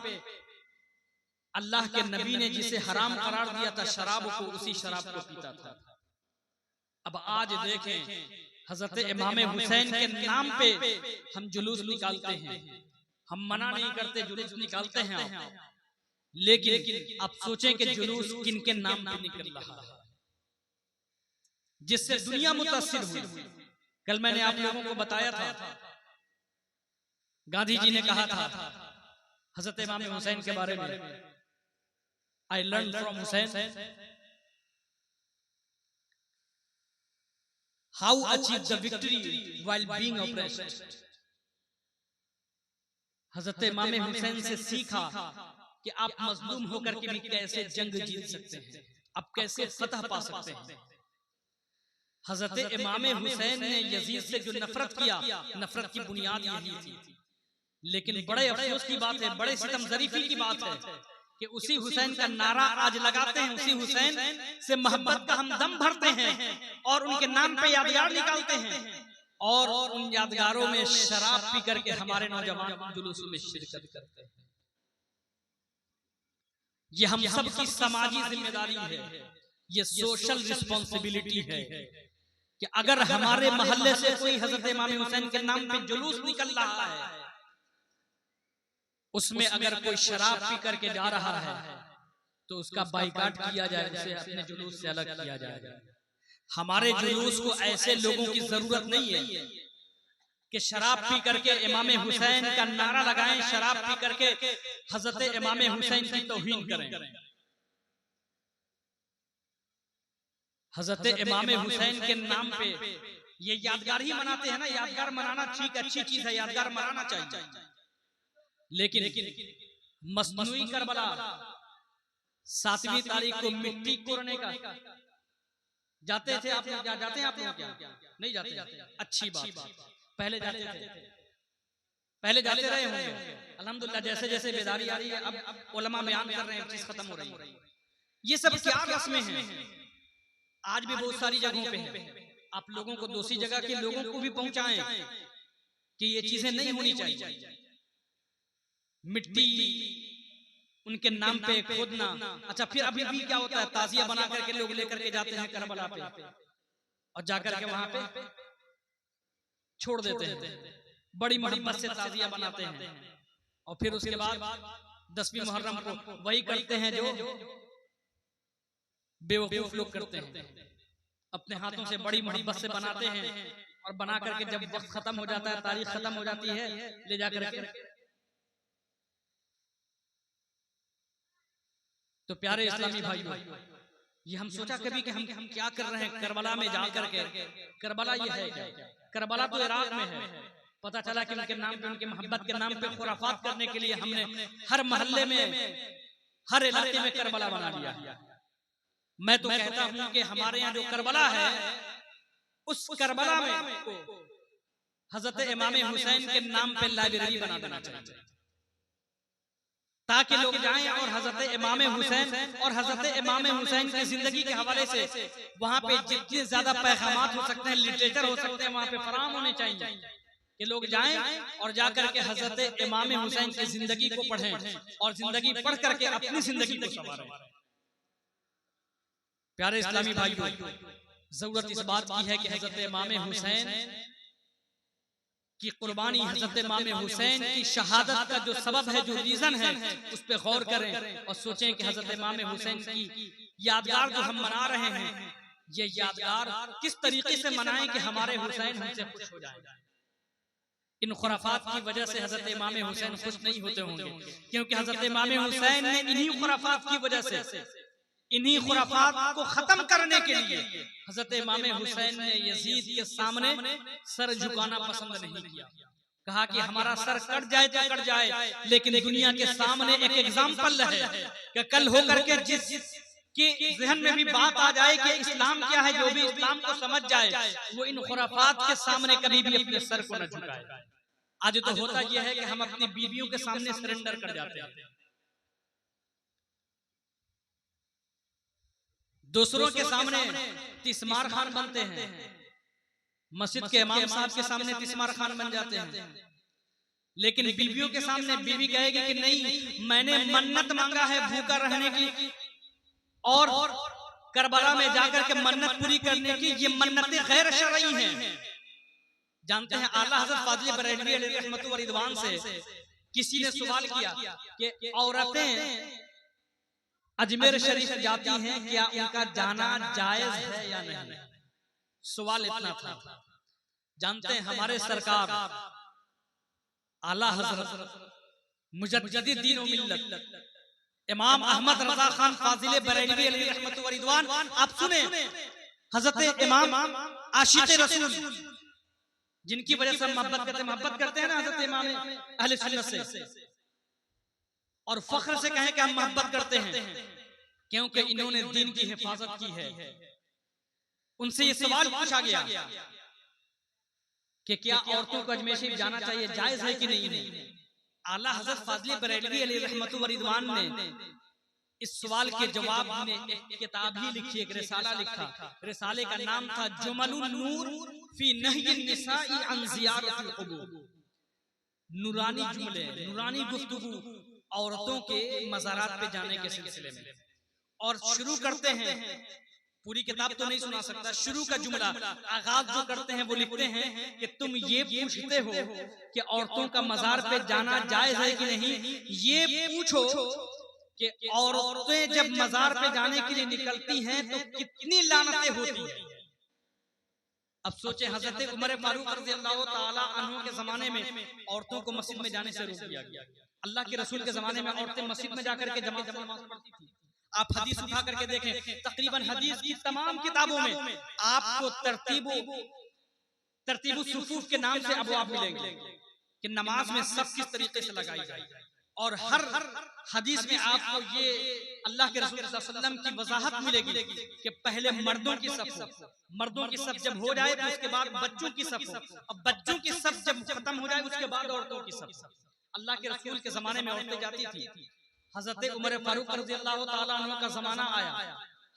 अल्लाह के नबी ने जिसे हराम करार दिया था शराब को, उसी शराब को पीता था। अब आज देखें हजरत इमाम हुसैन के नाम पे हम जुलूस निकालते हैं, हम मना नहीं करते, जुलूस निकालते हैं आप, लेकिन आप सोचें कि जुलूस किन के नाम पे निकल रहा है जिससे दुनिया मुतासिर हुई। कल मैंने आप लोगों को बताया था, गांधी जी ने कहा था हजरत इमाम हुसैन के बारे में, I learn from Hussain how achieve the victory while being oppressed. हजरत इमाम हुसैन से सीखा कि आप मजलूम होकर के भी कैसे जंग जीत सकते हैं, आप कैसे फतह पा सकते हैं। हजरत इमाम हुसैन ने यजीद से जो नफरत किया, नफरत की बुनियाद यही थी। लेकिन बड़े अफसोस की बात है, बड़े सितम ज़रीफ़ी की बात है कि उसी हुसैन का नारा आज लगाते हैं, उसी हुसैन से मोहब्बत का हम दम भरते हैं और उनके नाम पे यादगार निकालते हैं, और उन यादगारों में शराब पी करके हमारे नौजवान जुलूस में शिरकत करते हैं। ये हम सब की समाजी जिम्मेदारी है, ये सोशल रिस्पॉन्सिबिलिटी है कि अगर हमारे मोहल्ले से कोई हजरत इमाम हुसैन के नाम पे जुलूस निकल रहा है, उसमें अगर कोई शराब पी करके जा रहा है तो उसका बाइकाट किया जाए, उसे अपने जुलूस से अलग किया जाए। हमारे जुलूस को ऐसे लोगों की जरूरत नहीं है कि शराब पी करके इमाम हुसैन का नारा लगाएं, शराब पी करके हजरत इमाम हुसैन की तौहीन करें। हजरत इमाम हुसैन के नाम पे ये यादगार ही मनाते हैं ना, यादगार मनाना ठीक अच्छी चीज है, यादगार मनाना चाहिए, लेकिन मसनूई करबला 7वीं तारीख को मिट्टी कोरने का जाते थे आप लोग, जाते हैं आप लोग क्या नहीं जाते? अच्छी बात, पहले जाते थे, पहले जाते रहे होंगे। अल्हम्दुलिल्लाह जैसे जैसे बेदारी आ रही है, अब उलमा बयान कर रहे हैं, चीज खत्म हो रही है। ये सब क्या रस्में हैं, आज भी बहुत सारी जगहों पे हैं। आप लोगों को दूसरी जगह के लोगों को भी पहुंचाएं कि ये चीजें नहीं होनी चाहिए। मिट्टी उनके नाम पे खोदना, अच्छा फिर अभी भी क्या होता है, ताजिया बना करके लोग लेकर के जाते हैं करबला पे और जाकर के वहां पे छोड़ देते हैं, बड़ी मोहब्बत से ताजिया बनाते हैं, और फिर उसके बाद 10वीं मुहर्रम को वही करते हैं जो बेवकूफ लोग करते हैं, अपने हाथों से बड़ी मोहब्बत से बनाते हैं और बना करके जब वक्त खत्म हो जाता है, तारीख खत्म हो जाती है, ले जा करके। तो प्यारे इस्लामी भाइयों, ये हम सोचा कभी कि हम क्या कर रहे हैं करबला में जा करके। करबला ये है क्या? करबला तो इराक में है। पता चला कि उनके नाम पे, उनके मोहब्बत के नाम पे खुराफात करने के लिए हमने हर मोहल्ले में, हर इलाके में करबला बना लिया। मैं तो कहता हूं कि हमारे यहाँ जो करबला है, उस करबला में हजरत इमाम हुसैन के नाम पे लाइब्रेरी बना देना चाहिए, ताकि लोग जाएं और हजरत इमाम हुसैन और हजरत इमाम हुसैन की जिंदगी के हवाले से वहां पे जितने ज्यादा पैगामात हो सकते हैं, लिटरेचर हो सकते हैं, वहां पे फराम होने चाहिए कि लोग जाएं और जाकर के हजरत इमाम हुसैन की जिंदगी को पढ़ें और जिंदगी पढ़ करके अपनी जिंदगी को संवारें। प्यारे इस्लामी भाइयों, जरूरत इस बात की है कि हजरत इमाम हुसैन की कुर्बानी, हजरत इमाम हुसैन की शहादत का जो सबब है, जो रीजन है, उस पे गौर करें और सोचें कि हजरत इमाम हुसैन की यादगार जो हम मना रहे हैं, ये यादगार किस तरीके से मनाएं कि हमारे हुसैन हमसे खुश हो जाए। इन खुराफात की वजह से हजरत इमाम हुसैन खुश नहीं होते होंगे, क्योंकि हजरत इमाम हुसैन ने इन्हीं खुराफात की वजह से, इन्हीं खुराफात को खत्म करने के लिए हजरत इमाम हुसैन ने यजीद के सामने सर झुकाना पसंद नहीं किया। कहा कि हमारा सर कट जाए तो कट जाए, लेकिन दुनिया के सामने एक एग्जाम्पल है कि कल होकर के जिस कि जहन में भी बात आ जाए कि इस्लाम क्या है, जो भी इस्लाम को समझ जाए, वो इन खुराफात के सामने कभी भी अपने सर को न झुकाए। आज तो होता यह है कि हम अपनी बीवियों के सामने सरेंडर कर जाते हैं, दूसरों के सामने तिस्मार खान बनते हैं, मस्जिद के इमाम साहब के सामने तिस्मार खान बन जाते हैं, लेकिन बीवियों के सामने बीवी कहेगी कि नहीं, मैंने मन्नत मांगा है भूखा रहने की और करबला में जाकर के मन्नत पूरी करने की, ये मन्नतें गैर शरई हैं। जानते हैं आला हज़रत फाज़िल बरेलवी अलैहि रहमतुल्लाह व रिदवान से किसी ने सवाल किया कि औरतें अजमेर शरीफ जाती हैं, क्या उनका जाना जायज है या नहीं? सवाल इतना था। जानते हैं हमारे सरकार आला हज़रत मुजद्दिद दीन व मिल्लत इमाम अहमद रजा खान फाज़िल बरेलवी अलैहि रहमतुल्लाह व रिदवान, आप सुने, हज़रत इमाम आशिक़ रसूल, जिनकी वजह से मोहब्बत करते हैं ना हज़रत इमाम अहले सुन्नत से, और फख्र से कहें कि हम मोहब्बत करते हैं क्योंकि इन्होंने दीन की हिफाजत की है। उनसे ये सवाल पूछा गया कि क्या औरतों को अजमेर शरीफ जाना चाहिए, जायज है कि नहीं है? आला हज़रत फाज़िल बरेलवी अलैहि रहमतुल्लाह व रिदवान ने इस सवाल के जवाब में एक किताब ही लिखी, एक रिसाला लिखा। रिसाले का नाम था जुमलुन नूर फी नह्यिन निसाई अन ज़ियारतिल क़ुबूर। नूरानी जुमले, नूरानी गुफ्तगू औरतों के मज़ारात पे जाने के सिलसिले में। और शुरू करते हैं, पूरी किताब तो नहीं सुना सकता, शुरू का जुमला, आगाज जो करते हैं वो लिखते हैं कि तुम ये पूछते हो कि औरतों का मज़ार पे जाना जायज है कि नहीं, ये पूछो कि औरतें जब मज़ार पे जाने के लिए निकलती हैं तो कितनी लानतें होती हैं। अब सोचे हजरत उमर फारूक रज़ियल्लाहु ताला अन्हु के जमाने में औरतों को मस्जिद में जाने से रोक दिया गया। अल्लाह के रसूल के जमाने में औरतें मस्जिद में जाकर के जमात से नमाज पढ़ती थी। आप हदीस उठा करके देखें, तकरीबन हदीस की तमाम किताबों में आपको तरतीबु सुफूफ के नाम से अबवाब मिलेंगे कि नमाज में सब किस तरीके से लगाई जाए, और हर हदीस में आपको ये अल्लाह के रसूल सल्लल्लाहु अलैहि वसल्लम की वजाहत मिलेगी कि पहले मर्दों की सफ हो, मर्दों की सफ जब हो जाए तो उसके बाद बच्चों की सफ हो, और बच्चों की सफ जब खत्म हो जाए उसके बाद औरतों की सफ। अल्लाह के रसूल के जमाने में औरतें जाती थी। हजरत उमर फारूक रज़ियल्लाहु ताला अन्हु का जमाना आया,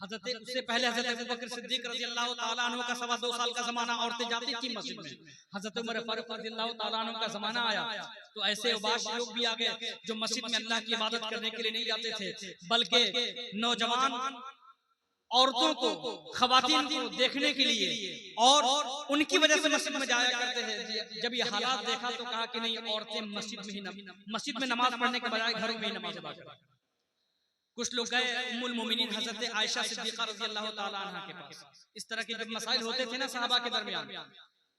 हजरत उससे पहले हजरत अबू बकर सिद्दीक रज़ियल्लाहु ताला अन्हु का 2.25 साल का जमाना, औरतें जाती थी मस्जिद में। हजरत उमर फारूक रज़ियल्लाहु ताला अन्हु का जमाना आया तो ऐसे उबाश लोग भी आ गए जो मस्जिद में अल्लाह की इबादत करने के लिए नहीं जाते थे, बल्कि नौजवान औरतों को, खवातीन को देखने के लिए और उनकी वजह से मस्जिद में जाया करते थे। जब ये हालात देखा तो कहा कि नहीं, औरतें मस्जिद में नमाज पढ़ने के बजाय घरों में ही नमाज अदा करें। कुछ लोग गए उम्मुल मोमिनीन हजरत आयशा सिद्दीक़ा रज़ियल्लाहु ताला अन्हा के पास। इस तरह के जब मसाइल होते थे ना सहाबा के दरमियान,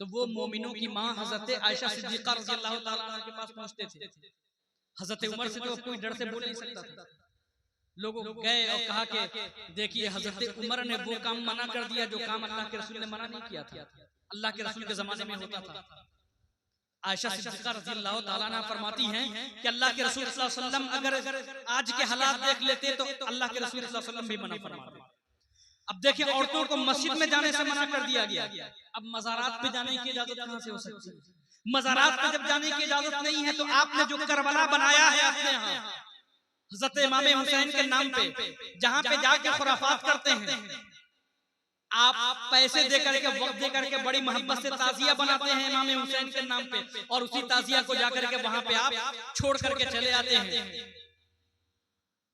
तो वो मोमिनों की माँ हजरत आयशा सिद्दीक़ा रज़ियल्लाहु ताला अन्हा के पास पहुंचते थे। हजरत उमर से तो कोई डर से बोल नहीं सकता था। लोग गए और कहा कि देखिए हजरत उमर ने वो काम मना कर दिया जो काम अल्लाह के रसूल ने मना नहीं किया था। अल्लाह के रसूल के जमाने में होता था। आयशा सिद्दीक़ा रज़ियल्लाहु ताला अन्हा फरमाती हैं कि अल्लाह के रसूल सल्लल्लाहु अलैहि वसल्लम अगर आज के हालात देख लेते तो अल्लाह के रसूल सल्लल्लाहु अलैहि वसल्लम भी मना फरमाते। अब देखिए औरतों को मस्जिद में जाने से मना कर दिया गया, अब मज़ारात पे जाने की इजाजत कहां से हो सकती है? मज़ारात पे जब जाने की इजाजत नहीं है तो आपने जो करबला बनाया है अपने यहाँ हज़रत इमाम हुसैन के नाम पे, जहाँ पे जाके खुराफात करते हैं, आप पैसे दे करके वक्त दे करके बड़ी मोहब्बत से ताजिया बनाते हैं इमाम हुसैन के नाम पे, और उसी ताजिया को जाकर के वहां पे आप छोड़ करके चले आते हैं।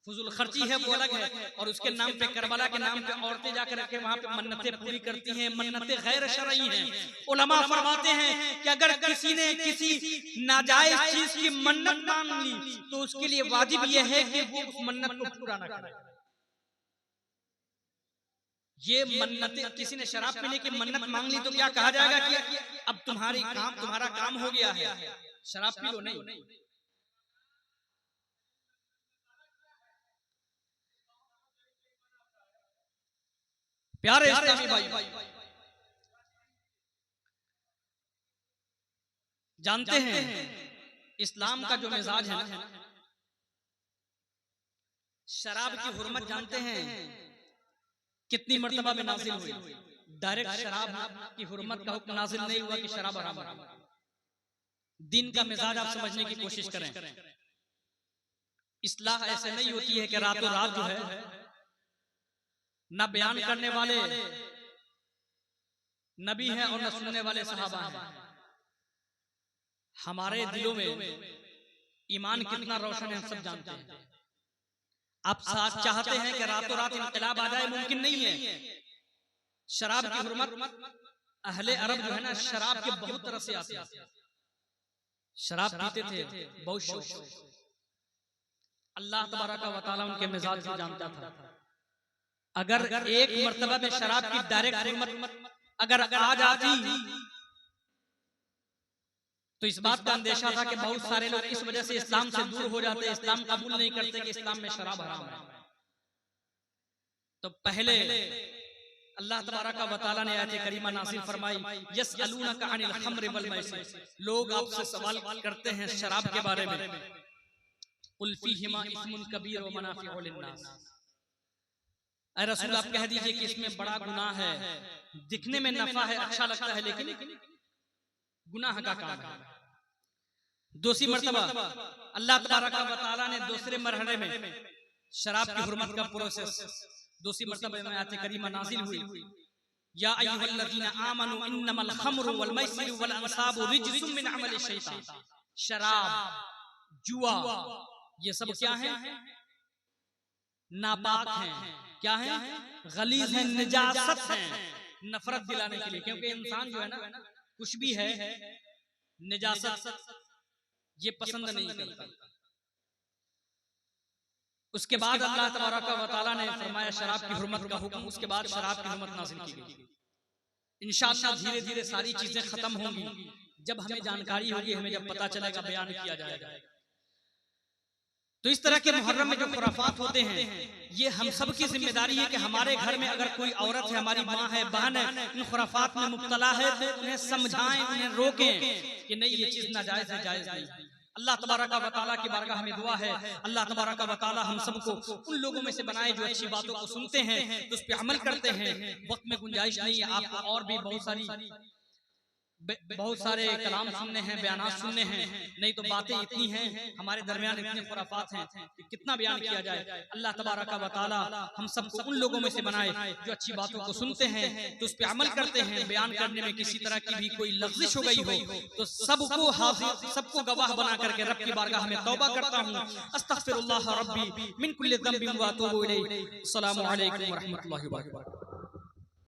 फुजुल खर्ची है वो अलग है, और उसके नाम पे करबला के नाम पे औरतें जाकर के वहां पे मन्नतें पूरी करती हैं। मन्नतें गैर शरई हैं। उलमा फरमाते हैं कि अगर किसी ने किसी नाजायज चीज की मन्नत मांग ली तो उसके लिए वाजिब यह है कि वो उस मन्नत को पूरा न करे। ये मन्नतें, किसी ने शराब पीने की मन्नत मांग ली तो क्या कहा जाएगा कि अब तुम्हारा काम हो गया है, शराब पी लो? नहीं। प्यारे इस्लामी भाई, जानते हैं इस्लाम का जो मिजाज है ना, शराब की हुर्मत जानते हैं कितनी मर्तबा में नाजिल हुई? डायरेक्ट शराब की हुर्मत का हुक्म नाजिल नहीं हुआ कि शराब हराम है। दिन का मिजाज आप समझने की कोशिश करें। इस्लाह ऐसे नहीं होती है कि रातों रात जो है न बयान करने वाले नबी हैं और न सुनने वाले सहाबा हैं। हमारे दिलों में ईमान कितना रोशन है हम सब जानते हैं। आप चाहते हैं कि रातों रात इनकलाब आ जाए, मुमकिन नहीं है। शराब की हुर्मत, अहले अरब जो है ना शराब के बहुत तरह से आते हैं। शराब पीते थे बहुत शौक। अल्लाह तबारक व तआला उनके मिजाज को जानता था। अगर एक मर्तबा में शराब की डायरेक्ट हुर्मत अगर आ जाती तो इस बात का अंदेशा था कि बहुत सारे लोग इस वजह से इस्लाम से दूर हो जाते, इस्लाम कबूल नहीं करते कि इस्लाम में शराब हराम है। तो पहले अल्लाह तबारक व तआला ने आयत करीमा नाज़िल फरमाई, यसअलूनका अनिल खम्र वल मैसिर, लोग आपसे सवाल करते हैं शराब के बारे में। कुल फीहिमा इस्मुन कबीर व मनाफिउ लिन्नास, ऐ रसूल आप कह दीजिए कि इसमें बड़ा गुनाह है, दिखने में नफा है, अच्छा लगता है, लेकिन गुनाह का काम है। दूसरी मर्तबा अल्लाह तबारक व तआला ने दूसरे मरहले में शराब की हुर्मत का प्रोसेस दूसरी मर्तबा में आयत करीमा नाज़िल हुई, या अय्युहल्लज़ीना आमनू इन्नमल खम्रु वल मैसिरु वल अंसाबु रिज्सुम मिन अमलि शैतान। शराब, जुआ, ये सब क्या है? नापाक हैं। क्या है? गलीज है, निजासत है, नफरत दिलाने के लिए। क्योंकि इंसान जो है ना कुछ भी है निजासत ये पसंद नहीं करता। उसके बाद अल्लाह तबारक व तआला ने फरमाया शराब की हुर्मत का हुक्म, उसके बाद शराब की हुर्मत नाज़िल की गई। इंशाअल्लाह धीरे धीरे सारी चीजें खत्म होंगी, जब हमें जानकारी होगी, हमें जब पता चलेगा, बयान किया जाएगा। तो इस तरह के मुहर्रम में जो खुराफात होते हैं, ये हम सब की जिम्मेदारी है कि हमारे घर में अगर कोई औरत है, हमारी माँ है, बहन है, इन खुराफात में मुब्तला है तो उन्हें समझाएं, उन्हें रोकें कि नहीं ये चीज नाजायज है, जायज नहीं। अल्लाह तबारक व तआला की बारगाह में दुआ है, अल्लाह तबारक व तआला हम सबको उन लोगों में से बनाए जो अच्छी बातों को सुनते हैं तो उस पर अमल करते हैं। वक्त में गुंजाइश नहीं है, आपको और भी बहुत सारे कलाम सुनने हैं, बयानात सुनने हैं, नहीं तो बातें इतनी हैं, हमारे दरमियान इतने खुराफात हैं कि कितना बयान किया जाए। अल्लाह तबारक व तआला हम सबको उन लोगों में से बनाए जो अच्छी बातों को सुनते हैं तो उस पर अमल करते हैं। बयान करने में किसी तरह की भी कोई लग़्ज़िश हो गई हो तो सबको हाज़िर, सबको गवाह बना करके रब की बारगाह में तौबा करता हूँ। अस्तग़फिरुल्लाह रब्बी मिन कुल्लि ज़ंबिन व अतूबु इलैहि। अस्सलामु अलैकुम व रहमतुल्लाहि व बरकातुहू।